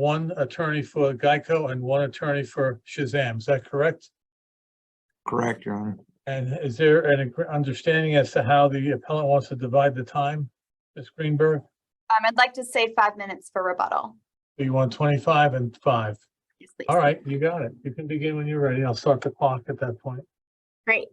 one attorney for Geico and one attorney for Shazam. Is that correct? Correct, Your Honor. And is there an understanding as to how the appellant wants to divide the time, Ms. Greenberg? I'd like to say 5 minutes for rebuttal. Do you want 25 and 5? Yes, please. All right, you got it. You can begin when you're ready. I'll start the clock at that point. Great.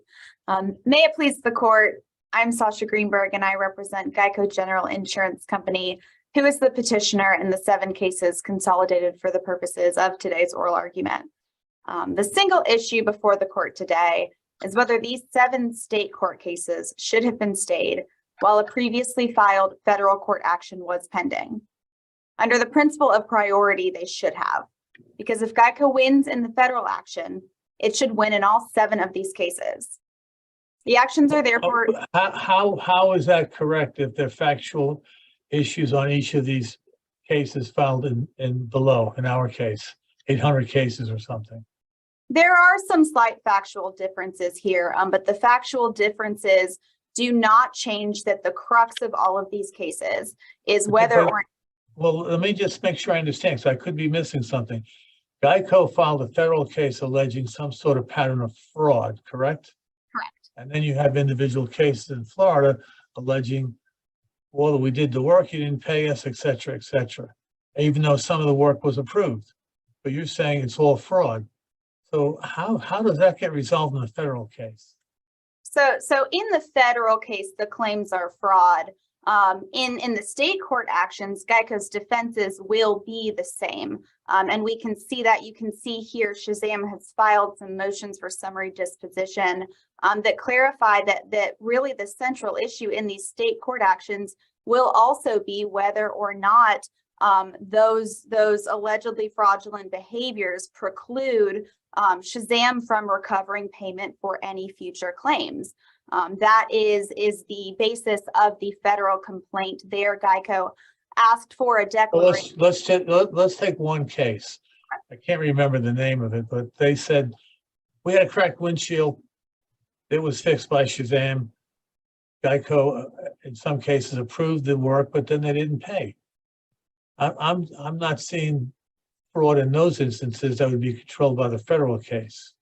May it please the court, I'm Sasha Greenberg and I represent Geico General Insurance Company, who is the petitioner in the 7 cases consolidated for the purposes of today's oral argument. The single issue before the court today is whether these 7 state court cases should have been stayed while a previously filed federal court action was pending. Under the principle of priority, they should have, because if Geico wins in the federal action, it should win in all 7 of these cases. The actions are therefore— How is that correct if there are factual issues on each of these cases filed in below, in our case, 800 cases or something? There are some slight factual differences here, but the factual differences do not change that the crux of all of these cases is whether or— Well, let me just make sure I understand, so I could be missing something. Geico filed a federal case alleging some sort of pattern of fraud, correct? Correct. And then you have individual cases in Florida alleging, well, we did the work, you didn't pay us, et cetera, even though some of the work was approved. But you're saying it's all fraud. So how does that get resolved in the federal case? So in the federal case, the claims are fraud. In the state court actions, Geico's defenses will be the same. And we can see that. You can see here, Shazam has filed some motions for summary disposition that clarify that really the central issue in these state court actions will also be whether or not those allegedly fraudulent behaviors preclude Shazam from recovering payment for any future claims. That is the basis of the federal complaint there. Geico asked for a declaration. Let's take one case. I can't remember the name of it, but they said we had a cracked windshield. It was fixed by Shazam. Geico, in some cases, approved the work, but then they didn't pay. I'm not seeing fraud in those instances that would be controlled by the federal case.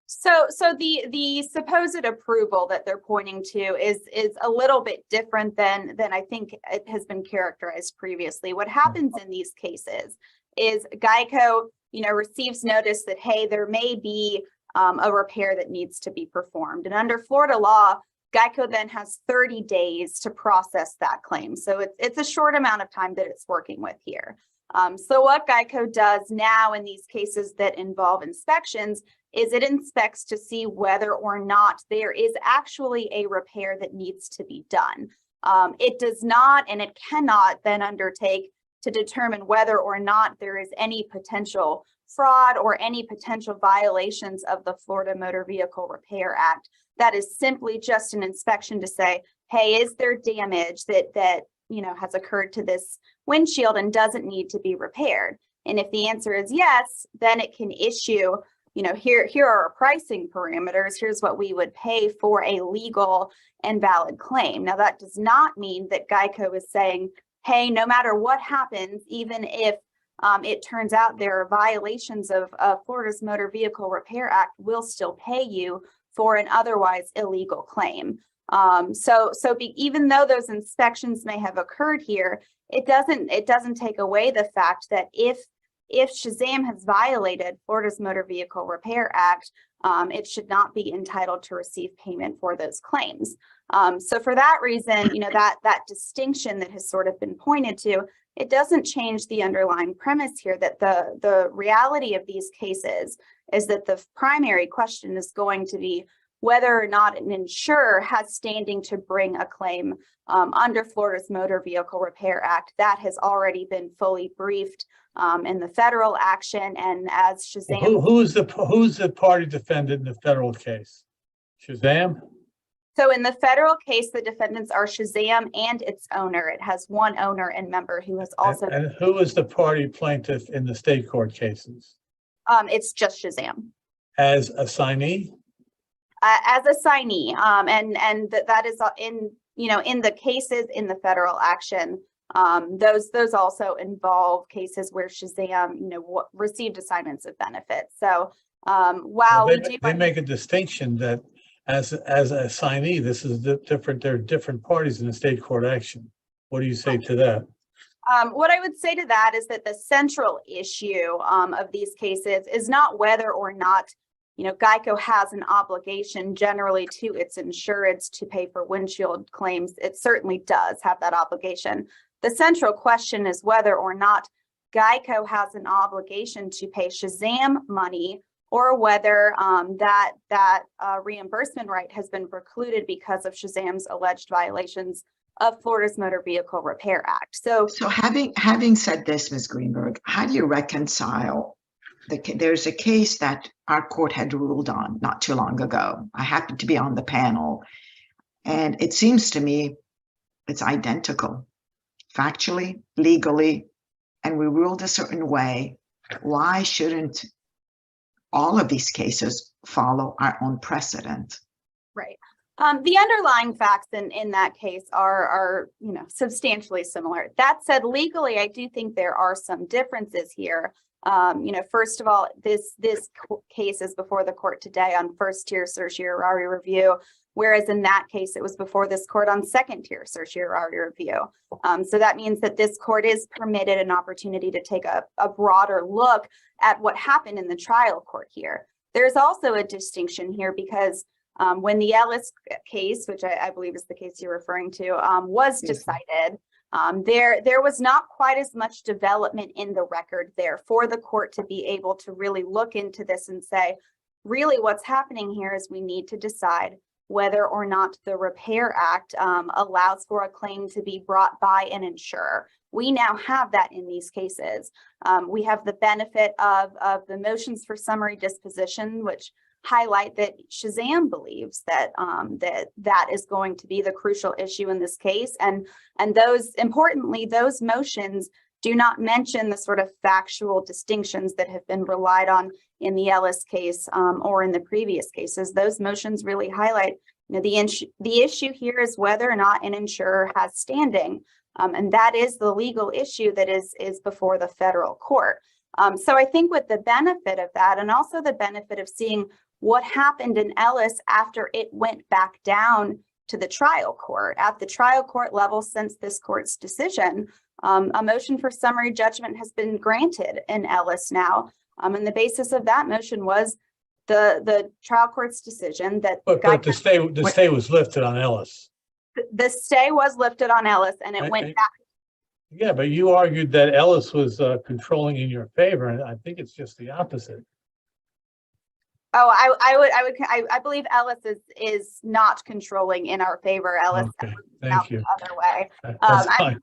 So the supposed approval that they're pointing to is a little bit different than I think it has been characterized previously. What happens in these cases is Geico, receives notice that, hey, there may be a repair that needs to be performed. And under Florida law, Geico then has 30 days to process that claim. So it's a short amount of time that it's working with here. So what Geico does now in these cases that involve inspections is it inspects to see whether or not there is actually a repair that needs to be done. It does not and it cannot then undertake to determine whether or not there is any potential fraud or any potential violations of the Florida Motor Vehicle Repair Act. That is simply just an inspection to say, hey, is there damage that has occurred to this windshield and doesn't need to be repaired? And if the answer is yes, then it can issue, here are our pricing parameters. Here's what we would pay for a legal and valid claim. Now, that does not mean that Geico is saying, hey, no matter what happens, even if it turns out there are violations of Florida's Motor Vehicle Repair Act, we'll still pay you for an otherwise illegal claim. Even though those inspections may have occurred here, it doesn't take away the fact that if Shazam has violated Florida's Motor Vehicle Repair Act, it should not be entitled to receive payment for those claims. So for that reason, that distinction that has sort of been pointed to, it doesn't change the underlying premise here that the reality of these cases is that the primary question is going to be whether or not an insurer has standing to bring a claim under Florida's Motor Vehicle Repair Act. That has already been fully briefed in the federal action, and as Shazam— Who's the party defendant in the federal case? Shazam? So in the federal case, the defendants are Shazam and its owner. It has one owner and member who has also— And who is the party plaintiff in the state court cases? It's just Shazam. As assignee? As a signee, and that is in the cases in the federal action, Those also involve cases where Shazam, received assignments of benefits. So while we do, They make a distinction that as an assignee, this is different. There are different parties in the state court action. What do you say to that? what I would say to that is that the central issue of these cases is not whether or not GEICO has an obligation generally to its insureds to pay for windshield claims. It certainly does have that obligation. The central question is whether or not GEICO has an obligation to pay Shazam money, or whether that reimbursement right has been precluded because of Shazam's alleged violations of Florida's Motor Vehicle Repair Act. So having said this, Ms. Greenberg, how do you reconcile there's a case that our court had ruled on not too long ago. I happened to be on the panel, and it seems to me it's identical, factually, legally, and we ruled a certain way. Why shouldn't all of these cases follow our own precedent? Right. The underlying facts in that case are substantially similar. That said, legally, I do think there are some differences here. First of all, this case is before the court today on first-tier certiorari review, whereas in that case, it was before this court on second-tier certiorari review. So that means that this court is permitted an opportunity to take a broader look at what happened in the trial court here. There's also a distinction here because when the Ellis case, which I believe is the case you're referring to, was decided, there was not quite as much development in the record there for the court to be able to really look into this and say, really what's happening here is we need to decide whether or not the Repair Act allows for a claim to be brought by an insurer. We now have that in these cases. We have the benefit of the motions for summary disposition, which highlight that Shazam believes that that is going to be the crucial issue in this case, and those, importantly, those motions do not mention the sort of factual distinctions that have been relied on in the Ellis case or in the previous cases. Those motions really highlight, the issue here is whether or not an insurer has standing, and that is the legal issue that is before the federal court. So I think with the benefit of that, and also the benefit of seeing what happened in Ellis after it went back down to the trial court. At the trial court level, since this court's decision, a motion for summary judgment has been granted in Ellis now. And the basis of that motion was the trial court's decision that— But the stay was lifted on Ellis. The stay was lifted on Ellis and it went back. Yeah, but you argued that Ellis was controlling in your favor, and I think it's just the opposite. Oh, I believe Ellis is not controlling in our favor. Ellis, okay, thank you. The other way. That's fine.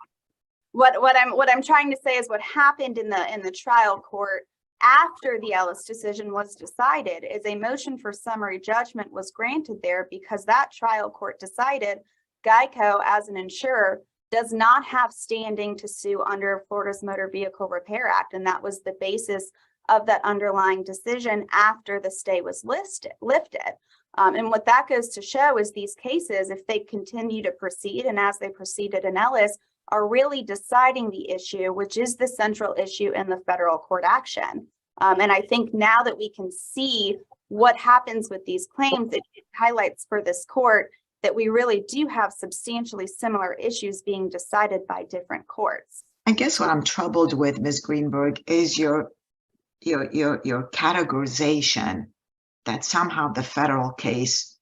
What I'm trying to say is what happened in the trial court after the Ellis decision was decided is a motion for summary judgment was granted there because that trial court decided GEICO as an insurer does not have standing to sue under Florida's Motor Vehicle Repair Act, and that was the basis of that underlying decision after the stay was lifted. And what that goes to show is these cases, if they continue to proceed, and as they proceeded in Ellis, are really deciding the issue, which is the central issue in the federal court action. And I think now that we can see what happens with these claims, it highlights for this court that we really do have substantially similar issues being decided by different courts. I guess what I'm troubled with, Ms. Greenberg, is your categorization that somehow the federal case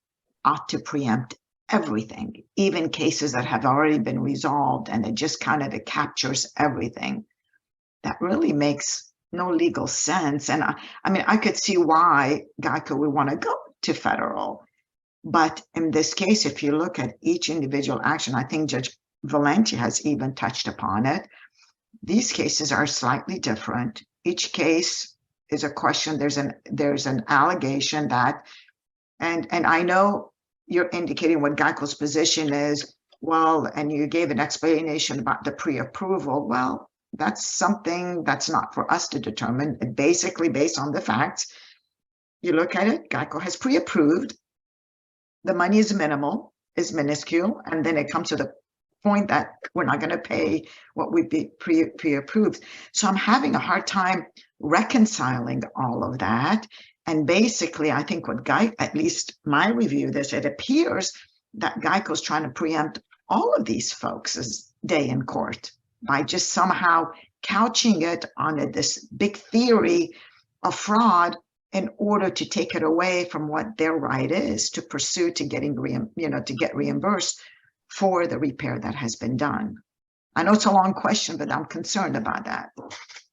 ought to preempt everything, even cases that have already been resolved, and it just kind of captures everything. That really makes no legal sense. And I mean, I could see why GEICO would want to go to federal, but in this case, if you look at each individual action, I think Judge Valenti has even touched upon it. These cases are slightly different. Each case is a question. There's an allegation that, and I know you're indicating what GEICO's position is. Well, and you gave an explanation about the pre-approval. Well, that's something that's not for us to determine. Basically, based on the facts, you look at it. GEICO has pre-approved. The money is minimal, is minuscule, and then it comes to the point that we're not going to pay what we be pre-approved. So I'm having a hard time reconciling all of that. And basically, I think what at least my review of this, it appears that Geico's trying to preempt all of these folks' day in court by just somehow couching it on this big theory of fraud in order to take it away from what their right is to pursue to getting to get reimbursed for the repair that has been done. I know it's a long question, but I'm concerned about that.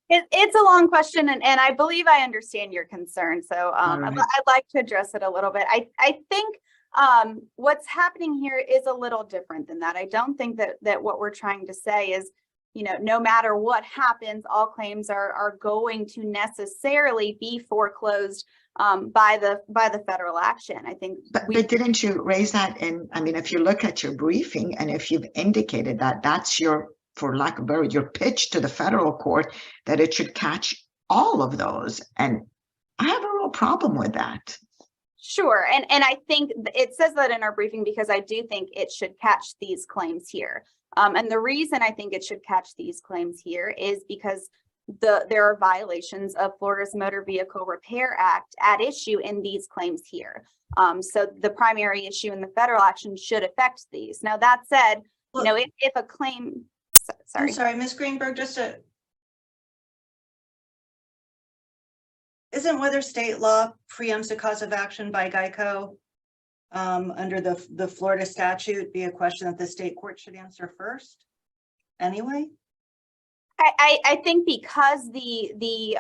It's a long question, and I believe I understand your concern. So right. I'd like to address it a little bit. I think what's happening here is a little different than that. I don't think that what we're trying to say is, no matter what happens, all claims are going to necessarily be foreclosed by the federal action. I think. But didn't you raise that in? I mean, if you look at your briefing, and if you've indicated that that's your, for lack of a better, your pitch to the federal court that it should catch all of those, and I have a real problem with that. Sure, and I think it says that in our briefing because I do think it should catch these claims here. And the reason I think it should catch these claims here is because there are violations of Florida's Motor Vehicle Repair Act at issue in these claims here. So the primary issue in the federal action should affect these. Now, that said, if a claim, sorry. I'm sorry, Ms. Greenberg, isn't whether state law preempts a cause of action by Geico under the Florida statute be a question that the state court should answer first anyway? I think because the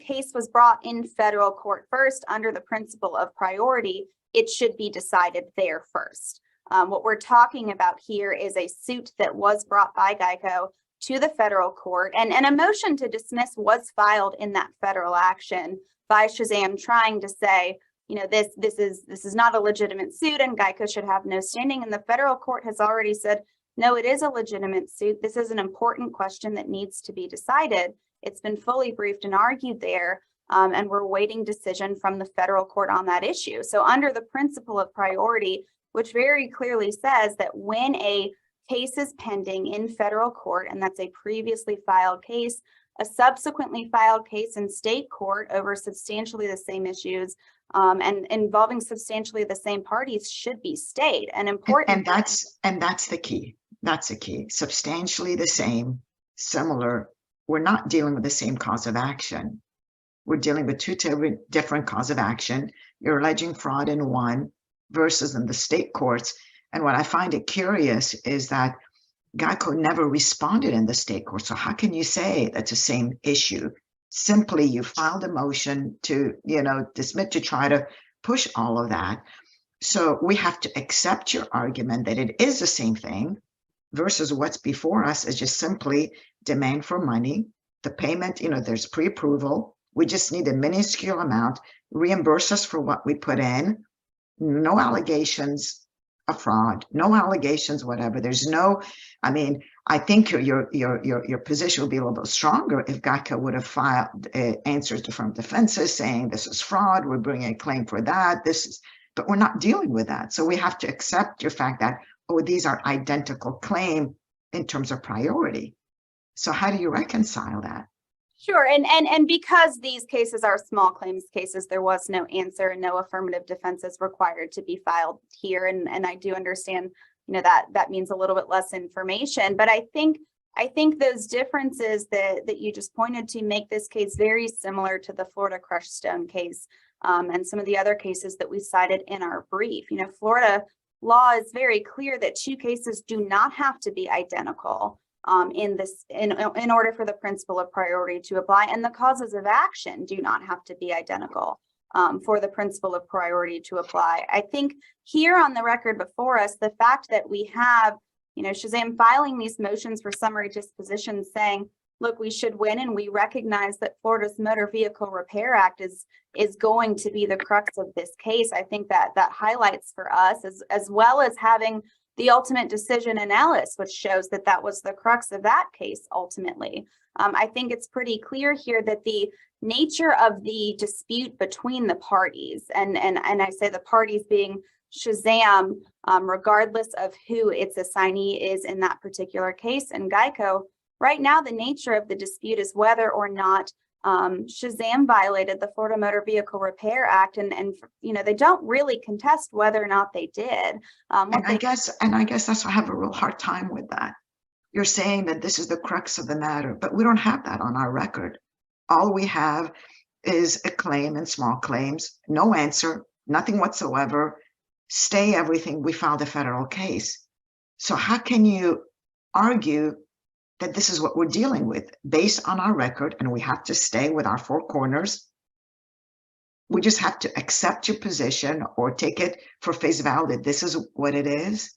case was brought in federal court first under the principle of priority, it should be decided there first. What we're talking about here is a suit that was brought by Geico to the federal court, and a motion to dismiss was filed in that federal action by Shazam, trying to say, this is not a legitimate suit and Geico should have no standing. And the federal court has already said, no, it is a legitimate suit. This is an important question that needs to be decided. It's been fully briefed and argued there, and we're waiting decision from the federal court on that issue. So under the principle of priority, which very clearly says that when a case is pending in federal court, and that's a previously filed case, a subsequently filed case in state court over substantially the same issues and involving substantially the same parties should be stayed. And important. And that's the key. That's the key. Substantially the same, similar. We're not dealing with the same cause of action. We're dealing with two different cause of action. You're alleging fraud in one versus in the state courts. And what I find it curious is that Geico never responded in the state court. So how can you say that's the same issue? Simply you filed a motion to, dismiss, to try to push all of that. So we have to accept your argument that it is the same thing versus what's before us is just simply demand for money. The payment, there's pre-approval. We just need a minuscule amount, reimburse us for what we put in. No allegations of fraud, no allegations, whatever. There's no, I think your position would be a little bit stronger if Geico would have filed answers to firm defenses saying this is fraud, we're bringing a claim for that, but we're not dealing with that. So we have to accept your fact that, these are identical claim in terms of priority. So how do you reconcile that? Sure, and because these cases are small claims cases, there was no answer and no affirmative defenses required to be filed here. And I do understand, that means a little bit less information. But I think those differences that you just pointed to make this case very similar to the Florida crushed stone case and some of the other cases that we cited in our brief. Florida law is very clear that two cases do not have to be identical in order for the principle of priority to apply, and the causes of action do not have to be identical for the principle of priority to apply. I think here on the record before us, the fact that we have, Shazam filing these motions for summary disposition saying, look, we should win, and we recognize that Florida's Motor Vehicle Repair Act is going to be the crux of this case. I think that highlights for us, as well as having the ultimate decision in Ellis, which shows that was the crux of that case ultimately. I think it's pretty clear here that the nature of the dispute between the parties, and I say the parties being Shazam, regardless of who its assignee is in that particular case. And Geico, right now, the nature of the dispute is whether or not Shazam violated the Florida Motor Vehicle Repair Act, and they don't really contest whether or not they did. And I guess that's why I have a real hard time with that. You're saying that this is the crux of the matter, but we don't have that on our record. All we have is a claim and small claims, no answer, nothing whatsoever, stay everything, we filed a federal case. So how can you argue that this is what we're dealing with based on our record, and we have to stay with our four corners? We just have to accept your position or take it for face value that this is what it is.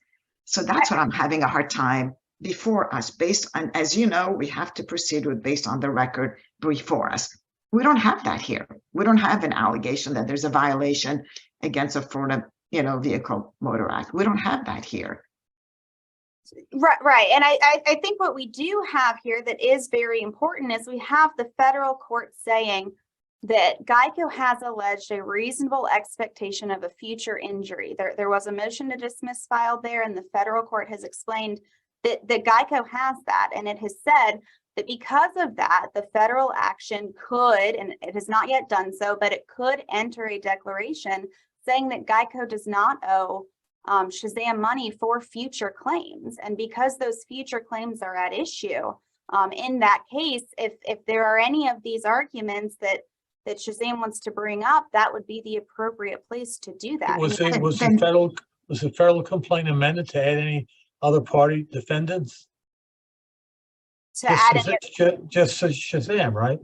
So that's what I'm having a hard time before us, based on, as you know, we have to proceed with based on the record before us. We don't have that here. We don't have an allegation that there's a violation against a Florida, Vehicle Motor Act. We don't have that here. Right. And I think what we do have here that is very important is we have the federal court saying that Geico has alleged a reasonable expectation of a future injury. There was a motion to dismiss filed there, and the federal court has explained that Geico has that. And it has said that because of that, the federal action could, and it has not yet done so, but it could enter a declaration saying that Geico does not owe Shazam money for future claims. And because those future claims are at issue, in that case, if there are any of these arguments that Shazam wants to bring up, that would be the appropriate place to do that. Was the federal complaint amended to add any other party defendants? To add any, Just Shazam, right?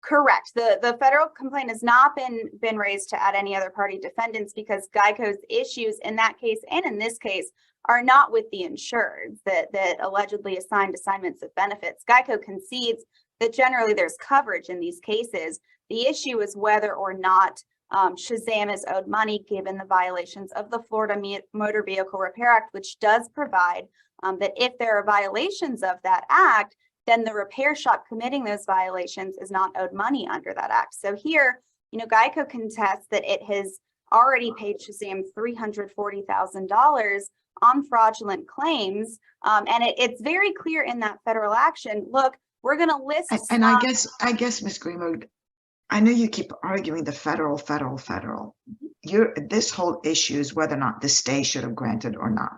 correct. The federal complaint has not been raised to add any other party defendants because Geico's issues in that case and in this case are not with the insureds that allegedly assigned assignments of benefits. Geico concedes that generally there's coverage in these cases. The issue is whether or not Shazam is owed money given the violations of the Florida Motor Vehicle Repair Act, which does provide that if there are violations of that act, then the repair shop committing those violations is not owed money under that act. So here, Geico contests that it has already paid Shazam $340,000 on fraudulent claims. And it's very clear in that federal action, look, we're going to list. And I guess, Ms. Greenberg, I know you keep arguing the federal. This whole issue is whether or not the stay should have granted or not.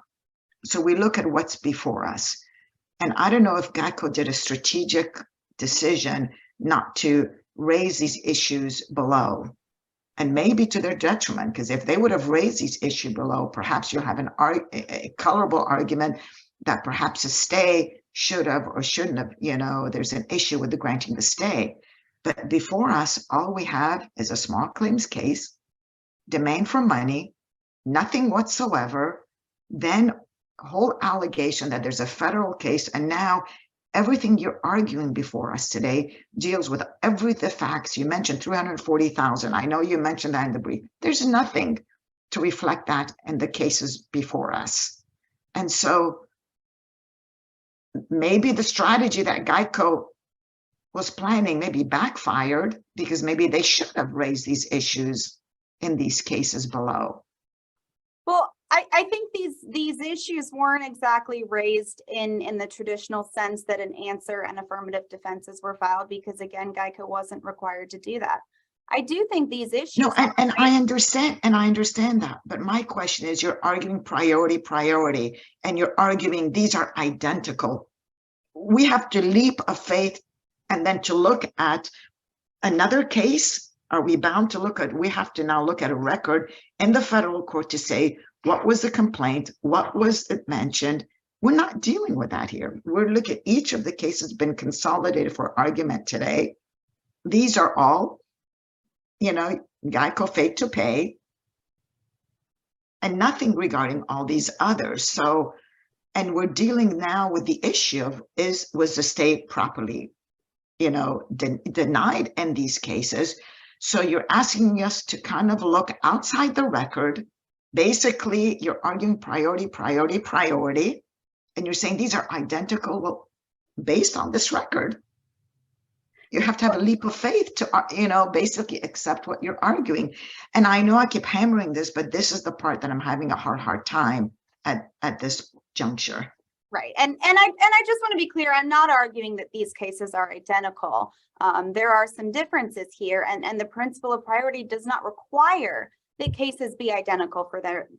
So we look at what's before us. And I don't know if Geico did a strategic decision not to raise these issues below, and maybe to their detriment, because if they would have raised these issues below, perhaps you'll have a colorable argument that perhaps a stay should have or shouldn't have, there's an issue with the granting the stay. But before us, all we have is a small claims case, demand for money, nothing whatsoever, then whole allegation that there's a federal case, and now everything you're arguing before us today deals with the facts. You mentioned 340,000. I know you mentioned that in the brief. There's nothing to reflect that in the cases before us. And so maybe the strategy that Geico was planning maybe backfired, because maybe they should have raised these issues in these cases below. Well, I think these issues weren't exactly raised in the traditional sense that an answer and affirmative defenses were filed, because again, Geico wasn't required to do that. I do think these issues. No, and I understand that. But my question is, you're arguing priority, and you're arguing these are identical. We have to leap of faith and then to look at another case. Are we bound to look at, we have to now look at a record in the federal court to say, what was the complaint? What was it mentioned? We're not dealing with that here. We're looking at each of the cases been consolidated for argument today. These are all, Geico failed to pay, and nothing regarding all these others. So, and we're dealing now with the issue of was the state properly, denied in these cases. So you're asking us to kind of look outside the record. Basically, you're arguing priority, and you're saying these are identical. Well, based on this record. You have to have a leap of faith to, basically accept what you're arguing. And I know I keep hammering this, but this is the part that I'm having a hard time at this juncture. Right. And I just want to be clear, I'm not arguing that these cases are identical. There are some differences here, and the principle of priority does not require that cases be identical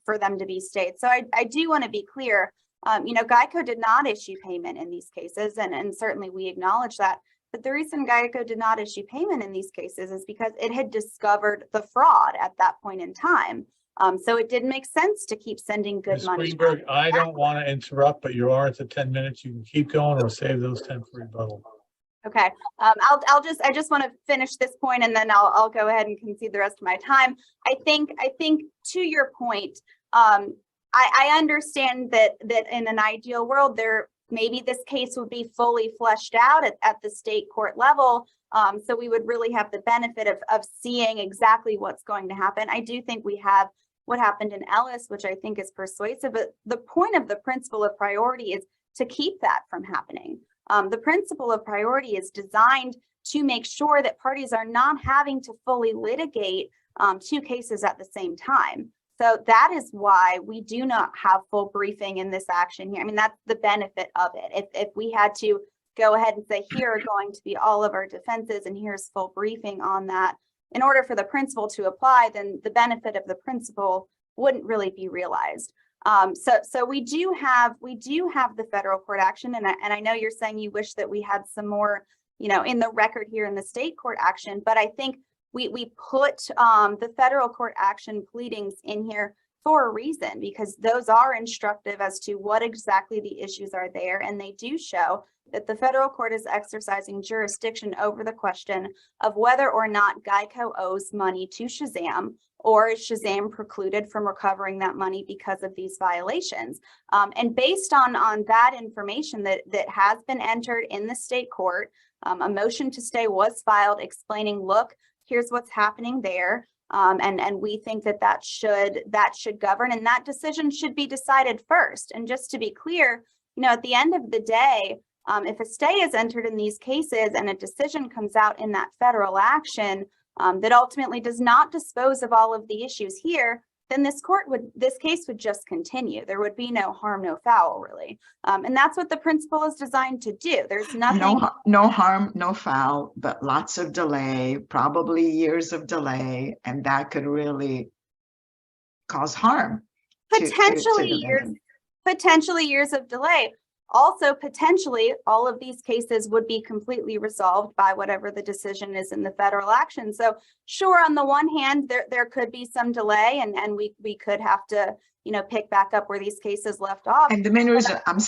for them to be stayed. So I do want to be clear. GEICO did not issue payment in these cases, and certainly we acknowledge that. But the reason GEICO did not issue payment in these cases is because it had discovered the fraud at that point in time. So it didn't make sense to keep sending good Ms. money. Greenberg, I don't want to interrupt, but you are at the 10 minutes. You can keep going or save those 10 for rebuttal. Okay, I just want to finish this point and then I'll go ahead and concede the rest of my time. I think to your point, I understand that in an ideal world, maybe this case would be fully fleshed out at the state court level. So we would really have the benefit of seeing exactly what's going to happen. I do think we have what happened in Ellis, which I think is persuasive, but the point of the principle of priority is to keep that from happening. The principle of priority is designed to make sure that parties are not having to fully litigate two cases at the same time. So that is why we do not have full briefing in this action here. I mean, that's the benefit of it. If we had to go ahead and say, here are going to be all of our defenses and here's full briefing on that, in order for the principle to apply, then the benefit of the principle wouldn't really be realized. So we do have the federal court action, and I know you're saying you wish that we had some more, in the record here in the state court action, but I think we put the federal court action pleadings in here for a reason, because those are instructive as to what exactly the issues are there, and they do show that the federal court is exercising jurisdiction over the question of whether or not GEICO owes money to Shazam, or is Shazam precluded from recovering that money because of these violations. And based on that information that has been entered in the state court, a motion to stay was filed explaining, look, here's what's happening there. And we think that should govern, and that decision should be decided first. And just to be clear, at the end of the day, if a stay is entered in these cases and a decision comes out in that federal action that ultimately does not dispose of all of the issues here, then this case would just continue. There would be no harm, no foul, really. And that's what the principle is designed to do. There's nothing. No harm, no foul, but lots of delay, probably years of delay, and that could really cause harm. Potentially years of delay. Also, potentially, all of these cases would be completely resolved by whatever the decision is in the federal action. So sure, on the one hand, there could be some delay and we could have to, pick back up where these cases left off. And the main reason I'm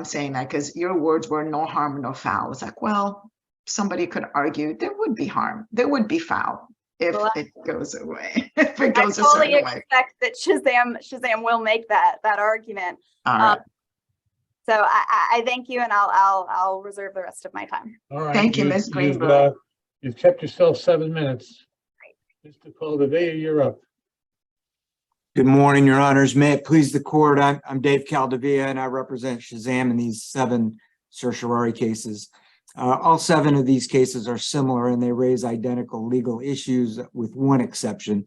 saying that, because your words were no harm, no foul. It's like, well, somebody could argue there would be harm, there would be foul if it goes away, if it goes a certain way. I totally expect that Shazam will make that argument. All right. So I thank you, and I'll reserve the rest of my time. All right. Thank you, Ms. Greenberg. You've kept yourself 7 minutes. Mr. Caldevilla, you're up. Good morning, your honors. May it please the court. I'm Dave Caldevilla and I represent Shazam in these 7 certiorari cases. All 7 of these cases are similar and they raise identical legal issues with one exception.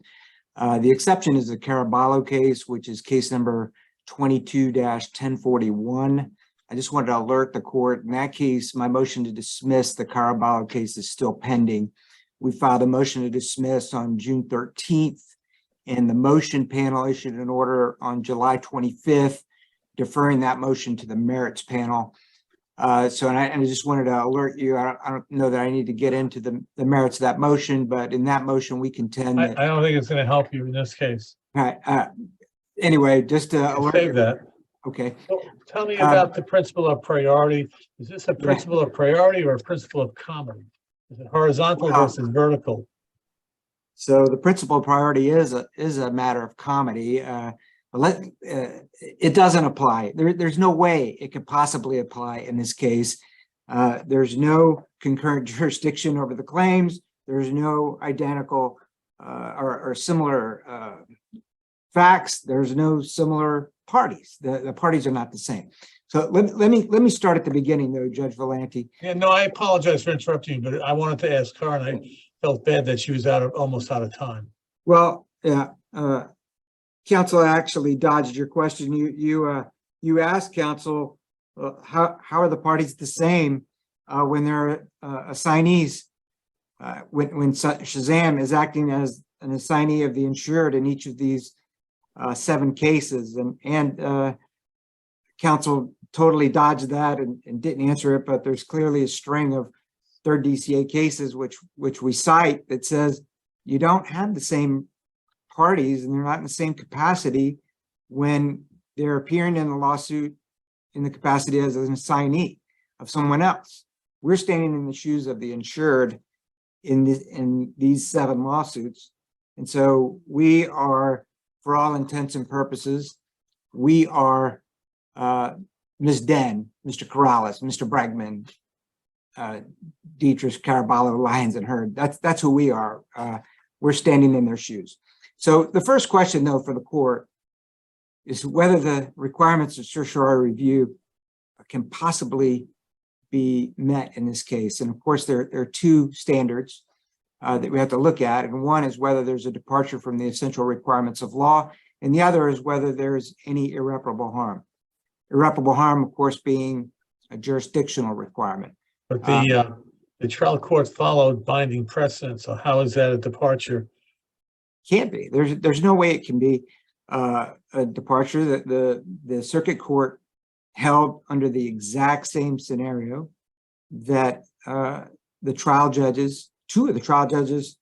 The exception is the Caraballo case, which is case number 22-1041. I just wanted to alert the court. In that case, my motion to dismiss the Caraballo case is still pending. We filed a motion to dismiss on June 13th, and the motion panel issued an order on July 25th, deferring that motion to the merits panel. I just wanted to alert you. I don't know that I need to get into the merits of that motion, but in that motion, we contend that. I don't think it's going to help you in this case. Anyway, just to alert save that. Okay. So tell me about the principle of priority. Is this a principle of priority or a principle of comedy? Is it horizontal versus vertical? So the principle of priority is a matter of comedy. But it doesn't apply. There's no way it could possibly apply in this case. There's no concurrent jurisdiction over the claims. There's no identical or similar facts. There's no similar parties. The parties are not the same. So let me start at the beginning though, Judge Valenti. Yeah, no, I apologize for interrupting you, but I wanted to ask her, and I felt bad that she was almost out of time. Well, yeah, counsel actually dodged your question. You asked counsel, how are the parties the same when they're assignees? When Shazam is acting as an assignee of the insured in each of these 7 cases, and counsel totally dodged that and didn't answer it, but there's clearly a string of third DCA cases which we cite that says you don't have the same parties and they're not in the same capacity when they're appearing in the lawsuit in the capacity as an assignee of someone else. We're standing in the shoes of the insured in these 7 lawsuits. And so we are, for all intents and purposes, we are Ms. Den, Mr. Corrales, Mr. Bregman, Dietrich, Caraballo, Lyons, and Hurd. That's who we are. We're standing in their shoes. So the first question, though, for the court is whether the requirements of certiorari review can possibly be met in this case. And of course, there are 2 standards that we have to look at. And one is whether there's a departure from the essential requirements of law. And the other is whether there's any irreparable harm. Irreparable harm, of course, being a jurisdictional requirement. But the trial court followed binding precedent, so how is that a departure? Can't be. There's no way it can be a departure. The circuit court held under the exact same scenario that the trial judges, 2 of the trial judges,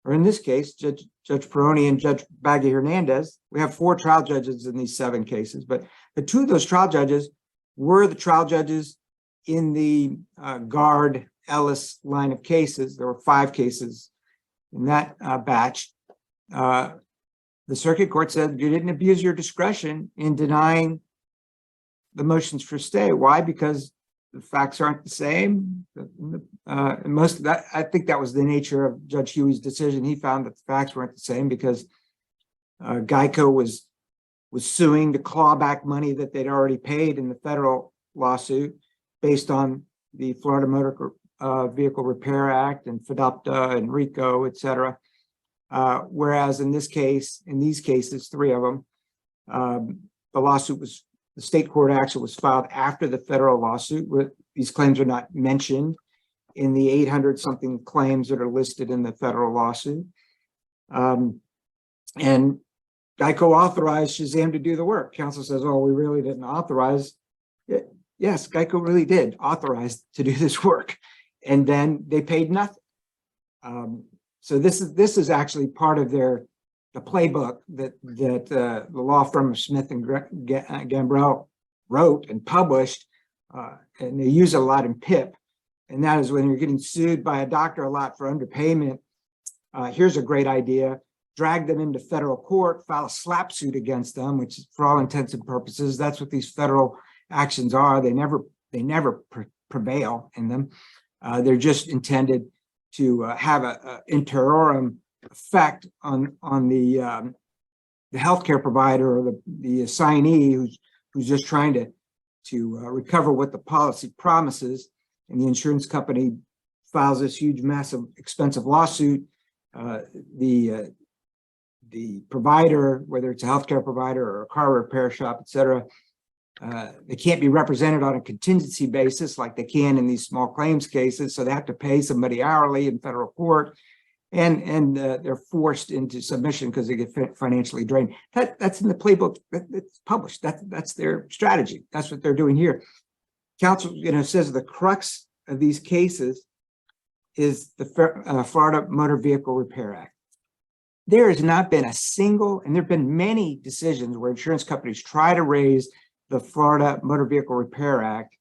or in this case, Judge Peroni and Judge Baggy Hernandez. We have 4 trial judges in these 7 cases, but the 2 of those trial judges were the trial judges in the Guard Ellis line of cases. There were 5 cases in that batch. The circuit court said you didn't abuse your discretion in denying the motions for stay. Why? Because the facts aren't the same. Most of that, I think that was the nature of Judge Huey's decision. He found that the facts weren't the same because Geico was suing to claw back money that they'd already paid in the federal lawsuit based on the Florida Motor Vehicle Repair Act and FDUPTA and RICO, et cetera. Whereas in this case, in these cases, 3 of them, the state court action was filed after the federal lawsuit. These claims are not mentioned in the 800 something claims that are listed in the federal lawsuit. And Geico authorized Shazam to do the work. Counsel says, oh, we really didn't authorize it. Yes, Geico really did authorize to do this work. And then they paid nothing. So this is actually part of the playbook that the law firm of Smith and Gambrell wrote and published, and they use it a lot in PIP. And that is when you're getting sued by a doctor a lot for underpayment. Here's a great idea: drag them into federal court, file a slap suit against them, which is, for all intents and purposes, that's what these federal actions are. They never prevail in them. They're just intended to have a interim effect on the healthcare provider or the assignee who's just trying to recover what the policy promises, and the insurance company files this huge, massive, expensive lawsuit. The provider, whether it's a healthcare provider or a car repair shop, et cetera, they can't be represented on a contingency basis like they can in these small claims cases. So they have to pay somebody hourly in federal court, and they're forced into submission because they get financially drained. That's in the playbook that's published. That's their strategy. That's what they're doing here. Counsel, says the crux of these cases is the Florida Motor Vehicle Repair Act. There has not been a single, and there have been many decisions where insurance companies try to raise the Florida Motor Vehicle Repair Act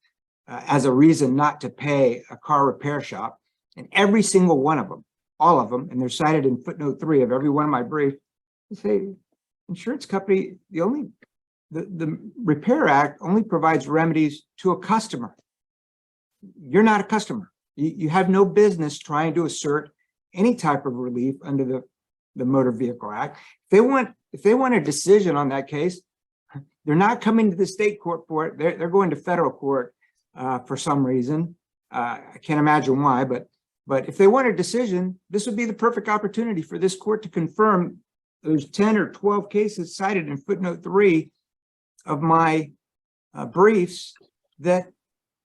as a reason not to pay a car repair shop. And every single one of them, all of them, and they're cited in footnote 3 of every one of my briefs, say insurance company, the Repair Act only provides remedies to a customer. You're not a customer. You have no business trying to assert any type of relief under the Motor Vehicle Act. If they want a decision on that case, They're not coming to the state court for it. They're going to federal court for some reason. I can't imagine why, but if they want a decision, this would be the perfect opportunity for this court to confirm those 10 or 12 cases cited in footnote 3 of my briefs, that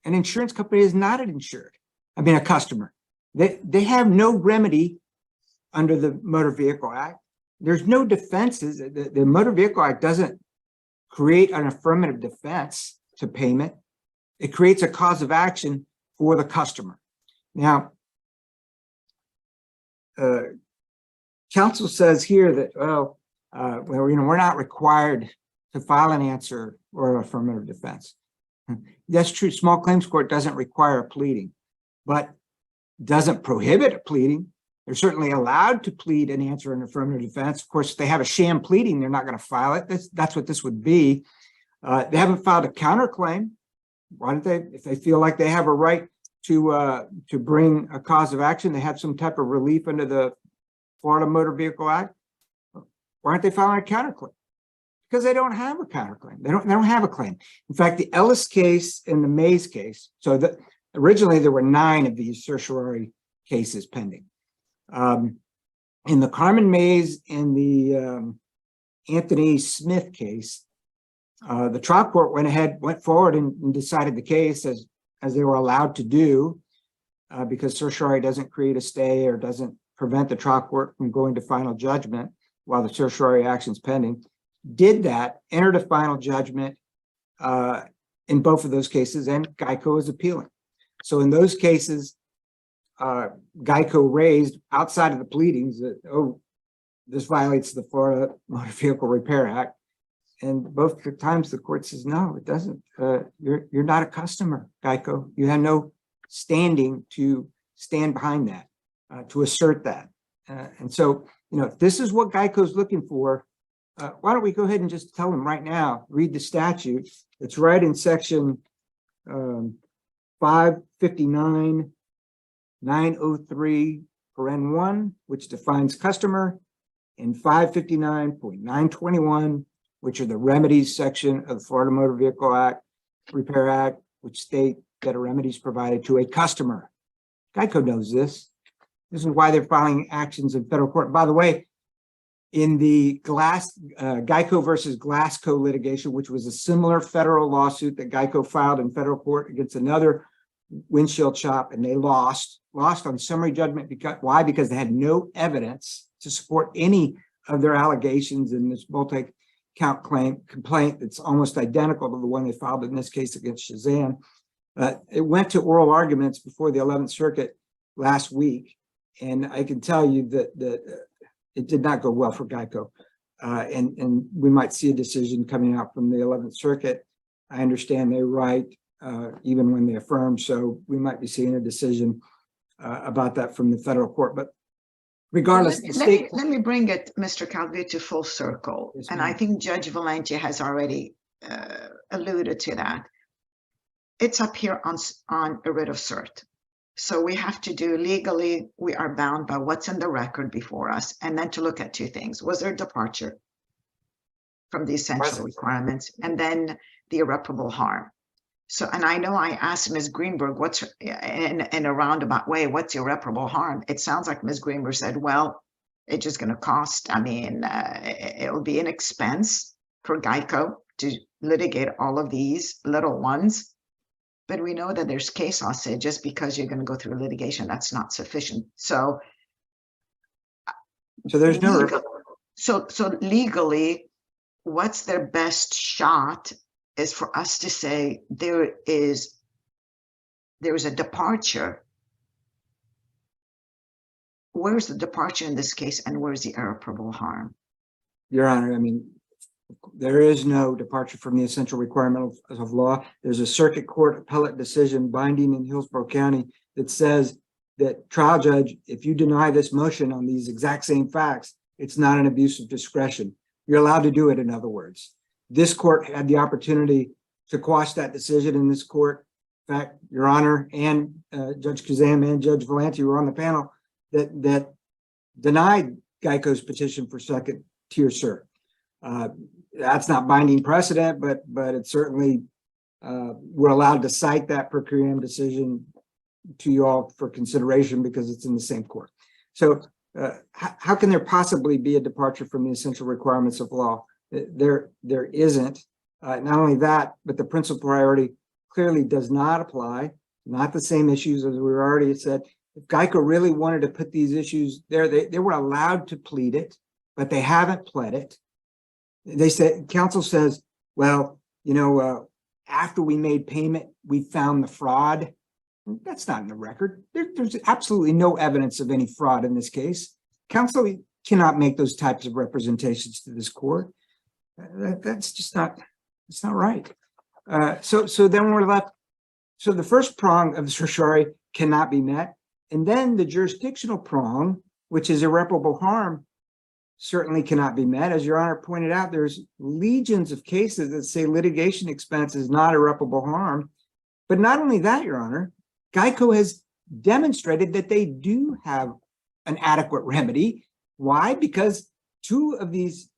an insurance company is not an insured. I mean, a customer. They have no remedy under the Motor Vehicle Act. There's no defenses. The Motor Vehicle Act doesn't create an affirmative defense to payment. It creates a cause of action for the customer. Now, counsel says here that, well, we're not required to file an answer or an affirmative defense. That's true. Small claims court doesn't require a pleading, but doesn't prohibit a pleading. They're certainly allowed to plead and answer an affirmative defense. Of course, if they have a sham pleading, they're not going to file it. That's what this would be. They haven't filed a counterclaim. Why don't they? If they feel like they have a right to bring a cause of action, they have some type of relief under the Florida Motor Vehicle Act. Why aren't they filing a counterclaim? Because they don't have a counterclaim. They don't have a claim. In fact, the Ellis case and the Mays case. So originally there were 9 of these certiorari cases pending. In the Carmen Mays and the Anthony Smith case, the trial court went forward and decided the case as they were allowed to do, because certiorari doesn't create a stay or doesn't prevent the trial court from going to final judgment while the certiorari action is pending. Did that, entered a final judgment in both of those cases, and Geico is appealing. So in those cases, Geico raised outside of the pleadings that, oh, this violates the Florida Motor Vehicle Repair Act. And both times the court says, no, it doesn't. You're not a customer, Geico. You have no standing to stand behind that, to assert that. And so, if this is what Geico is looking for, why don't we go ahead and just tell them right now, read the statute. It's right in section 559. 903 paren 1, which defines customer, and 559.921, which are the remedies section of the Florida Motor Vehicle Act, Repair Act, which state that a remedy is provided to a customer. Geico knows this. This is why they're filing actions in federal court. By the way, in the Geico versus Glasgow litigation, which was a similar federal lawsuit that Geico filed in federal court against another windshield shop, and they lost on summary judgment. Why? Because they had no evidence to support any of their allegations in this multi-count complaint that's almost identical to the one they filed in this case against Shazam. It went to oral arguments before the 11th Circuit last week, and I can tell you that it did not go well for Geico, and we might see a decision coming out from the 11th Circuit. I understand they write even when they affirm, so we might be seeing a decision about that from the federal court. But regardless, let me bring it, Mr. Calvi, to full circle. Yes, And ma'am. I think Judge Valenti has already alluded to that. It's up here on a writ of cert. So we have to do legally, we are bound by what's in the record before us, and then to look at 2 things. Was there a departure from the essential requirements, and then the irreparable harm? So, and I know I asked Ms. Greenberg, what's in a roundabout way, what's irreparable harm? It sounds like Ms. Greenberg said, well, it's just going to cost, it will be an expense for Geico to litigate all of these little ones. But we know that there's case law say just because you're going to go through litigation, that's not sufficient. So there's no so legally, what's their best shot is for us to say there is a departure. Where's the departure in this case, and where's the irreparable harm? Your Honor, there is no departure from the essential requirement of law. There's a circuit court appellate decision binding in Hillsborough County that says that, trial judge, if you deny this motion on these exact same facts, it's not an abuse of discretion. You're allowed to do it, in other words. This court had the opportunity to quash that decision in this court. In fact, Your Honor, and Judge Kazam and Judge Valenti were on the panel that denied Geico's petition for second tier cert. that's not binding precedent, but it certainly, we're allowed to cite that per curiam decision to you all for consideration because it's in the same court. So how can there possibly be a departure from the essential requirements of law? There isn't. Not only that, but the principal priority clearly does not apply, not the same issues as we already said. If GEICO really wanted to put these issues there, they were allowed to plead it, but they haven't pled it. They said, counsel says, well, you know, after we made payment, we found the fraud. That's not in the record. There's absolutely no evidence of any fraud in this case. Counsel cannot make those types of representations to this court. That's just not, it's not right. So then we're left. So the first prong of the certiorari cannot be met. And then the jurisdictional prong, which is irreparable harm, certainly cannot be met. As Your Honor pointed out, there's legions of cases that say litigation expense is not irreparable harm. But not only that, Your Honor, GEICO has demonstrated that they do have an adequate remedy. Why? Because two of these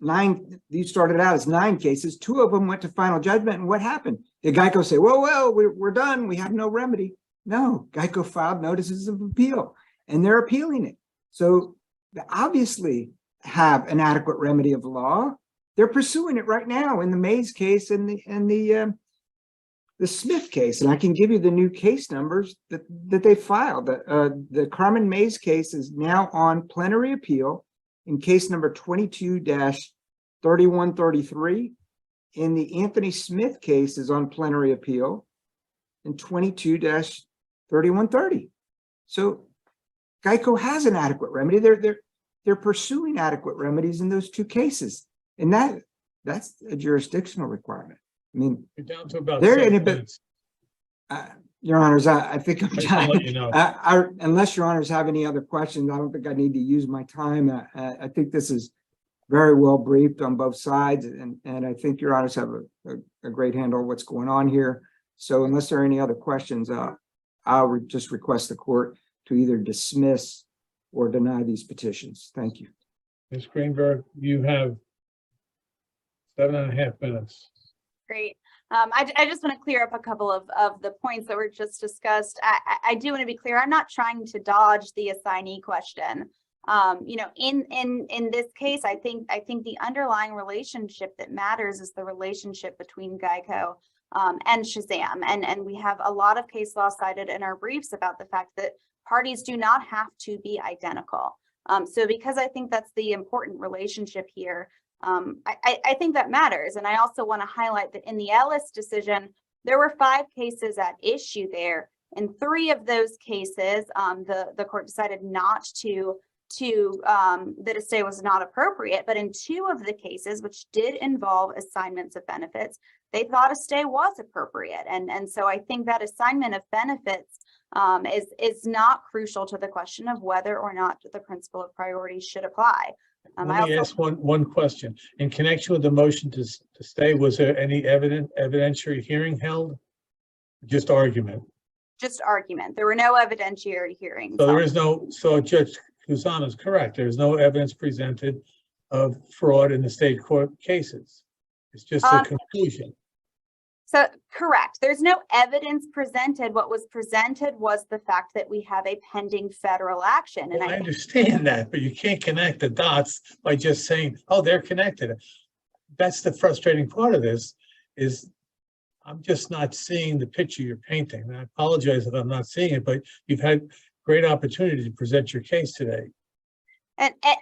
started out as 9 cases, 2 of them went to final judgment. And what happened? Did GEICO say, well, we're done, we have no remedy? No, GEICO filed notices of appeal and they're appealing it. So they obviously have an adequate remedy of law. They're pursuing it right now in the Mays case and the Smith case. And I can give you the new case numbers that they filed. The Carmen Mays case is now on plenary appeal in case number 22-3133. And the Anthony Smith case is on plenary appeal in 22-3130. So GEICO has an adequate remedy. They're pursuing adequate remedies in those 2 cases. And that's a jurisdictional requirement. I mean, You're down to about they're 7 in a bit. minutes. Your Honors, I think I'm I just wanna done. let you know. Unless Your Honors have any other questions, I don't think I need to use my time. I think this is very well briefed on both sides, and I think Your Honors have a great handle on what's going on here. So unless there are any other questions, I'll just request the court to either dismiss or deny these petitions. Thank you. Ms. Greenberg, you have 7.5 minutes. Great. I just want to clear up a couple of the points that were just discussed. I do want to be clear. I'm not trying to dodge the assignee question. You know, in this case, I think the underlying relationship that matters is the relationship between GEICO and Shazam. And we have a lot of case law cited in our briefs about the fact that parties do not have to be identical. So because I think that's the important relationship here, I think that matters. And I also want to highlight that in the Ellis decision, there were 5 cases at issue there. In 3 of those cases, the court decided not that a stay was not appropriate. But in 2 of the cases, which did involve assignments of benefits, they thought a stay was appropriate. And so I think that assignment of benefits is not crucial to the question of whether or not the principle of priority should apply. Let me ask one question. In connection with the motion to stay, was there any evidentiary hearing held? Just argument? Just argument. There were no evidentiary hearings. So there is no, so Judge Kuzan is correct. There's no evidence presented of fraud in the state court cases. It's just a conclusion. So correct. There's no evidence presented. What was presented was the fact that we have a pending federal action. And Well, I understand that, but you can't connect the dots by just saying, oh, they're connected. That's the frustrating part of this is I'm just not seeing the picture you're painting. And I apologize if I'm not seeing it, but you've had great opportunity to present your case today.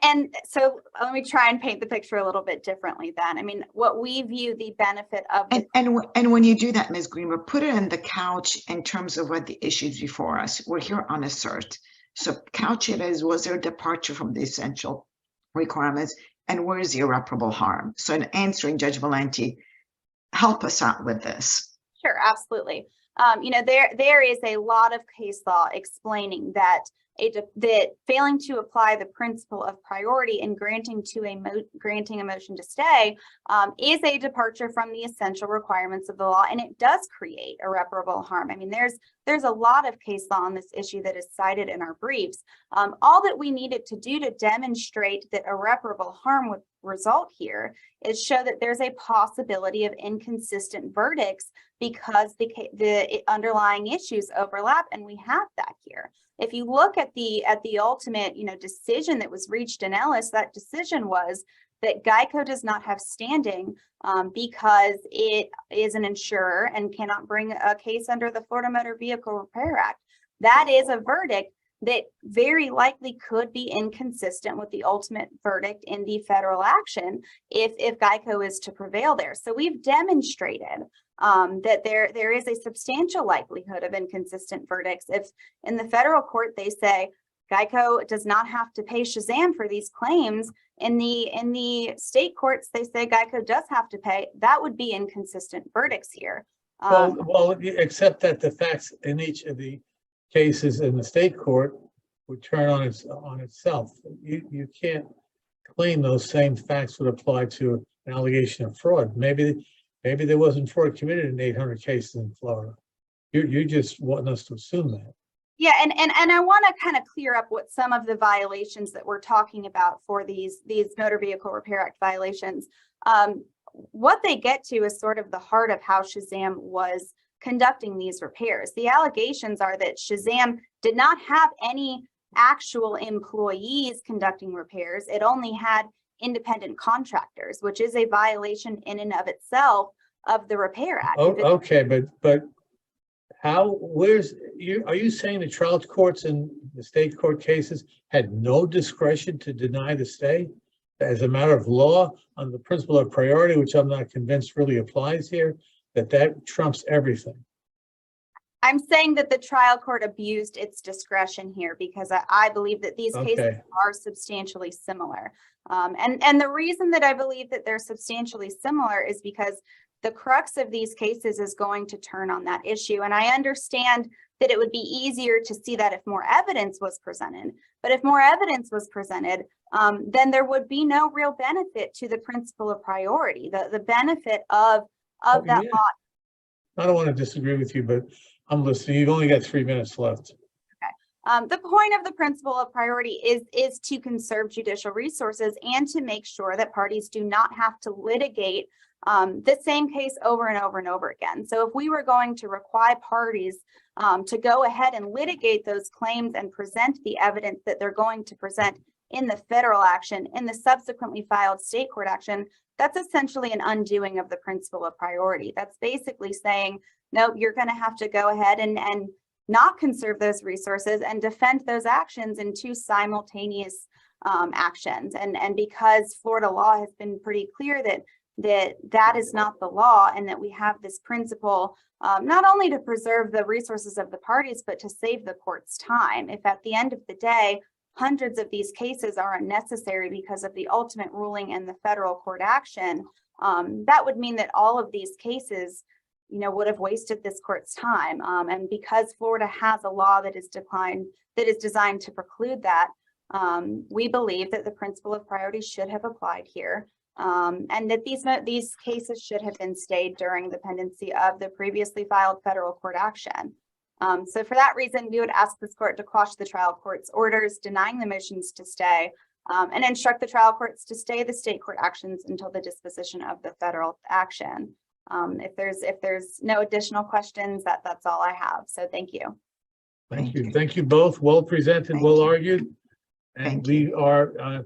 And so let me try and paint the picture a little bit differently then. I mean, what we view the benefit of the And when you do that, Ms. Greenberg, put it in the couch in terms of what the issues before us. We're here on a cert. So couch it as, was there a departure from the essential requirements, and where is the irreparable harm? So in answering Judge Valenti, help us out with this. Sure, absolutely. You know, there is a lot of case law explaining that that failing to apply the principle of priority and granting a motion to stay is a departure from the essential requirements of the law, and it does create irreparable harm. I mean, there's a lot of case law on this issue that is cited in our briefs. All that we needed to do to demonstrate that irreparable harm would result here is show that there's a possibility of inconsistent verdicts because the underlying issues overlap, and we have that here. If you look at the ultimate, decision that was reached in Ellis, that decision was that Geico does not have standing because it is an insurer and cannot bring a case under the Florida Motor Vehicle Repair Act. That is a verdict that very likely could be inconsistent with the ultimate verdict in the federal action if Geico is to prevail there. So we've demonstrated that there is a substantial likelihood of inconsistent verdicts. If in the federal court they say Geico does not have to pay Shazam for these claims, in the state courts they say Geico does have to pay, that would be inconsistent verdicts here. Well, except that the facts in each of the cases in the state court would turn on itself. You can't claim those same facts would apply to an allegation of fraud. Maybe there wasn't fraud committed in 800 cases in Florida. You just want us to assume that. Yeah, and I want to kind of clear up what some of the violations that we're talking about for these Motor Vehicle Repair Act violations. What they get to is sort of the heart of how Shazam was conducting these repairs. The allegations are that Shazam did not have any actual employees conducting repairs. It only had independent contractors, which is a violation in and of itself of the Repair Act. Oh, okay, but are you saying the trial courts in the state court cases had no discretion to deny the stay as a matter of law on the principle of priority, which I'm not convinced really applies here, that trumps everything? I'm saying that the trial court abused its discretion here because I believe that these cases are substantially similar. And the reason that I believe that they're substantially similar is because the crux of these cases is going to turn on that issue. And I understand that it would be easier to see that if more evidence was presented. But if more evidence was presented, then there would be no real benefit to the principle of priority, the benefit of that law. I don't want to disagree with you, but I'm listening. You've only got 3 minutes left. The point of the principle of priority is to conserve judicial resources and to make sure that parties do not have to litigate the same case over and over and over again. So if we were going to require parties to go ahead and litigate those claims and present the evidence that they're going to present in the federal action, in the subsequently filed state court action, that's essentially an undoing of the principle of priority. That's basically saying, no, you're going to have to go ahead and not conserve those resources and defend those actions in two simultaneous actions. And because Florida law has been pretty clear that is not the law, and that we have this principle not only to preserve the resources of the parties, but to save the court's time. If at the end of the day, hundreds of these cases are unnecessary because of the ultimate ruling in the federal court action, that would mean that all of these cases would have wasted this court's time. And because Florida has a law that is designed to preclude that, we believe that the principle of priority should have applied here, and that these cases should have been stayed during the pendency of the previously filed federal court action. So for that reason, we would ask this court to quash the trial court's orders denying the motions to stay, and instruct the trial courts to stay the state court actions until the disposition of the federal action. If there's no additional questions, that's all I have. So thank you. Thank you. Thank you both. Well presented, well argued. And we are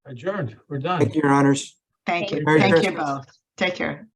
adjourned. We're done. Thank you, Your Honors. Thank you. Merry Thank you Christmas. both. Take care.